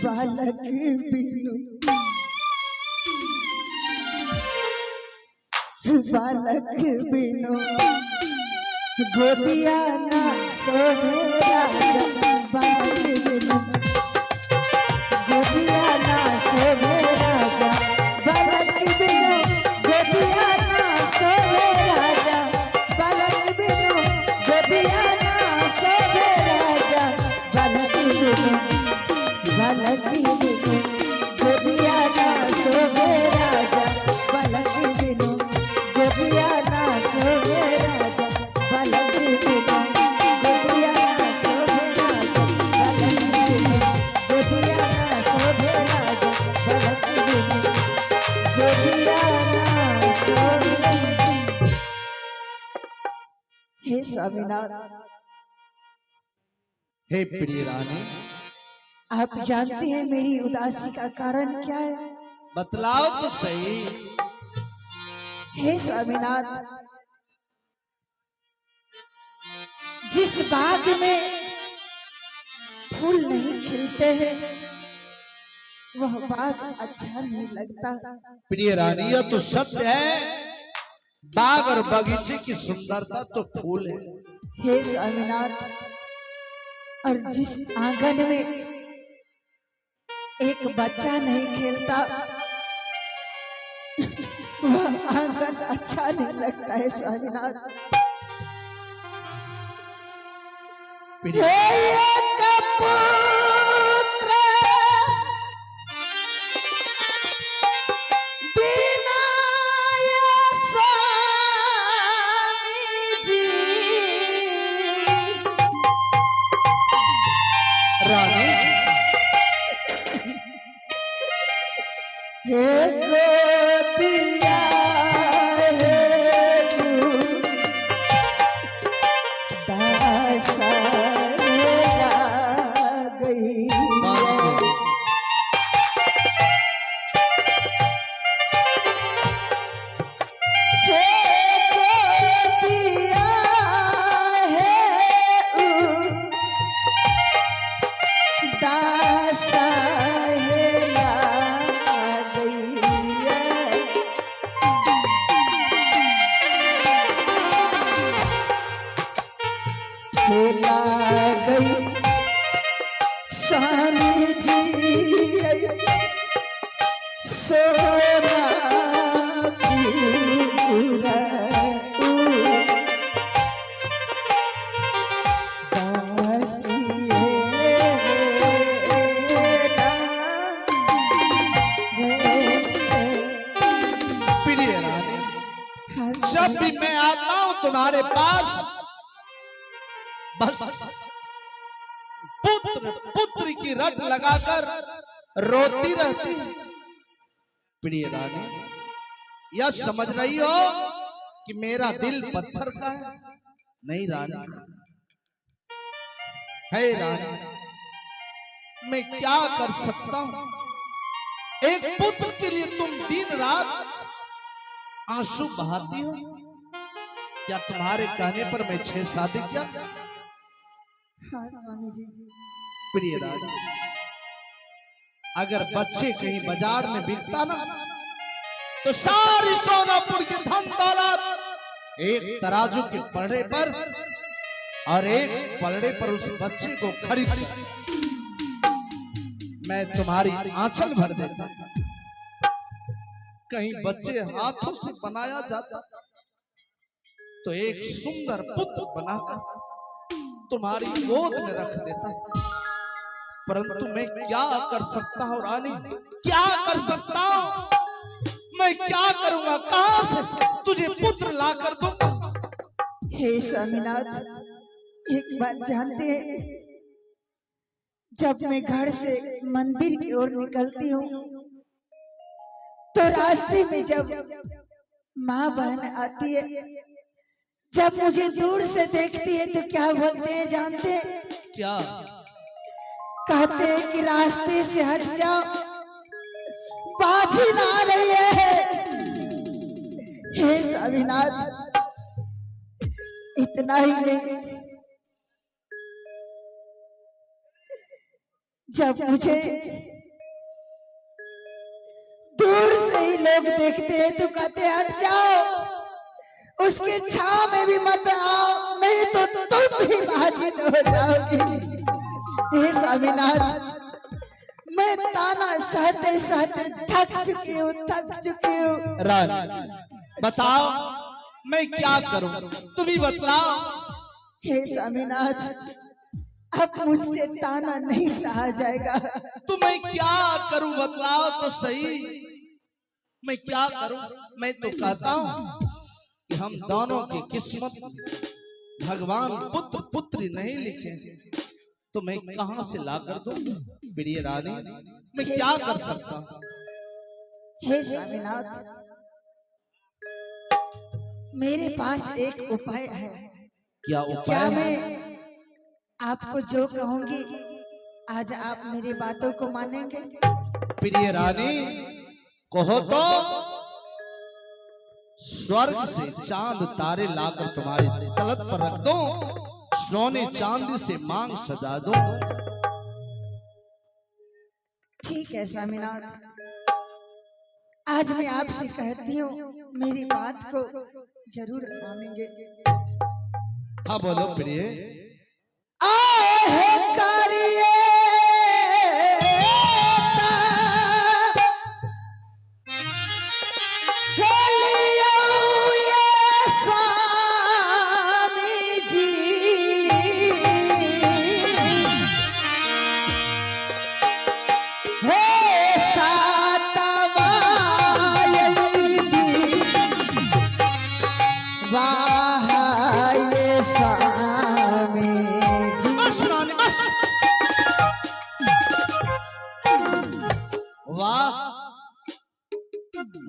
बालक बिनु बालक बिनु गोदिया ना सोहे राजा बालक बिनु गोदिया ना सोहे राजा बालक बिनु गोदिया ना सोहे राजा बालक बिनु गोदिया ना सोहे राजा बालक बिनु बालक बिनु गोदिया ना सोहे राजा बालक बिनु गोदिया ना सोहे राजा बालक बिनु गोदिया ना सोहे राजा बालक बिनु गोदिया ना सोहे राजा बालक बिनु गोदिया ना सोहे। हे स्वामीनाथ, हे प्रिय रानी, आप जानते हैं मेरी उदासी का कारण क्या है? बतलाओ तो सही। हे स्वामीनाथ, जिस बाग में फूल नहीं खिलते हैं वह बाग अच्छा नहीं लगता। प्रिय रानी, यह तो सत्य है। बाग और बगीचे की सुंदरता तो फूल है। हे स्वामीनाथ, और जिस आंगन में एक बच्चा नहीं खेलता वह आंगन अच्छा नहीं लगता है स्वामीनाथ। रानी, हे गोपिया हे दासा गई स्वामी जी सोना पूरा प्रिय रानी, जब भी मैं आता हूं तुम्हारे पास बस पुत्र पुत्र की रट लगाकर रोती रहती है। प्रिय रानी, यह समझ रही हो कि मेरा दिल पत्थर का है? नहीं रानी, है रानी, मैं क्या कर सकता हूं? एक पुत्र के लिए तुम दिन रात आंसू बहाती हो। क्या तुम्हारे कहने पर मैं 6 शादी किया? हाँ स्वामी जी। प्रिय रानी, अगर बच्चे कहीं बाजार में बिकता ना तो सारी सोनापुर की धन दौलत एक तराजू के पलड़े पर और एक पलड़े पर उस बच्चे को खरीद मैं तुम्हारी आंचल भर देता। कहीं बच्चे हाथों से बनाया जाता तो एक सुंदर पुत्र बनाकर तुम्हारी गोद में रख देता। परंतु मैं क्या कर सकता हूँ रानी, क्या कर सकता हूँ? मैं क्या करूंगा, कहां से तुझे पुत्र ला कर दूंगा? हे स्वामीनाथ, एक बात जानते हैं, जब मैं घर से मंदिर की ओर निकलती हूँ तो रास्ते में जब माँ बहन आती है, जब मुझे दूर से देखती है तो क्या बोलते हैं जानते हैं? क्या कहते हैं कि रास्ते से हट जाओ, बाजी ना आ रही है। हे स्वामीनाथ, इतना ही नहीं, जब मुझे दूर से ही लोग देखते हैं तो कहते हैं हट जाओ, उसके छाव में भी मत आओ, नहीं तो तुम भी बाजी हो जाओगी। हे स्वामीनाथ, मैं ताना सहते सहते थक चुकी हूँ। रानी बताओ मैं क्या करूं, तुम ही बतलाओ। हे स्वामीनाथ, अब मुझसे ताना नहीं सहा जाएगा। तो मैं क्या करूं बतलाओ तो सही, मैं क्या करूं? मैं तो कहता हूं कि हम दोनों की किस्मत भगवान पुत्र पुत्री नहीं लिखे, तो मैं कहां से ला कर दूं? प्रिय रानी, मैं क्या कर सकता हूं? हे स्वामीनाथ, मेरे पास एक उपाय है। क्या उपाय? क्या मैं आपको जो कहूंगी आज आप मेरी बातों को मानेंगे? प्रिय रानी कहो तो स्वर्ग से चांद तारे लाकर तुम्हारे तलत पर रख दो, सोने चांदी से मांग सजा दो। ठीक है स्वामीनाथ, आज मैं आपसे कहती हूँ मेरी बात को जरूर मानेंगे। हाँ बोलो प्रिय। आहे करिए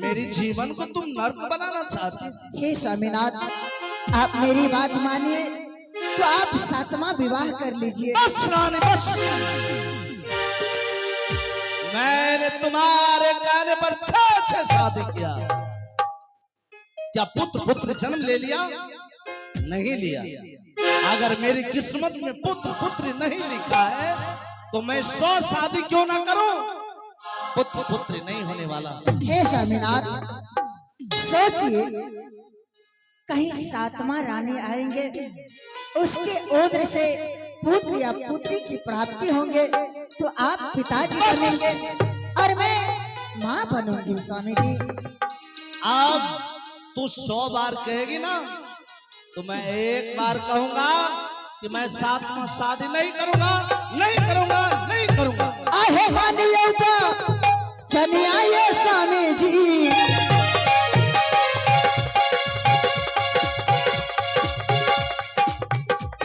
मेरी जीवन को तुम नर्क बनाना चाहती? हे स्वामीनाथ, आप मेरी बात मानिए तो आप 7वां विवाह कर लीजिए। बस रानी बस, मैंने तुम्हारे कहने पर 6 शादी किया, क्या पुत्र पुत्र जन्म ले लिया? नहीं लिया। अगर मेरी किस्मत में पुत्र पुत्री नहीं लिखा है तो मैं 100 शादी क्यों ना करूं, पुत्र पुत्री नहीं होने वाला। हे स्वामीनाथ, सोचिए कहीं 7वां रानी आएंगे, उसके ओद्र से पुत्र या पुत्री की प्राप्ति होंगे तो आप पिताजी बनेंगे और मैं माँ बनूंगी। स्वामी जी, अब तू 100 बार कहेगी ना तो मैं एक बार कहूंगा कि मैं 7वां शादी नहीं करूंगा, नहीं करूंगा, नहीं करूंगा। आहे मानिए तो चलिए ये स्वामी जी,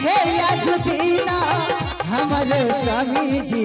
हे याजुदीना हमारे स्वामी जी।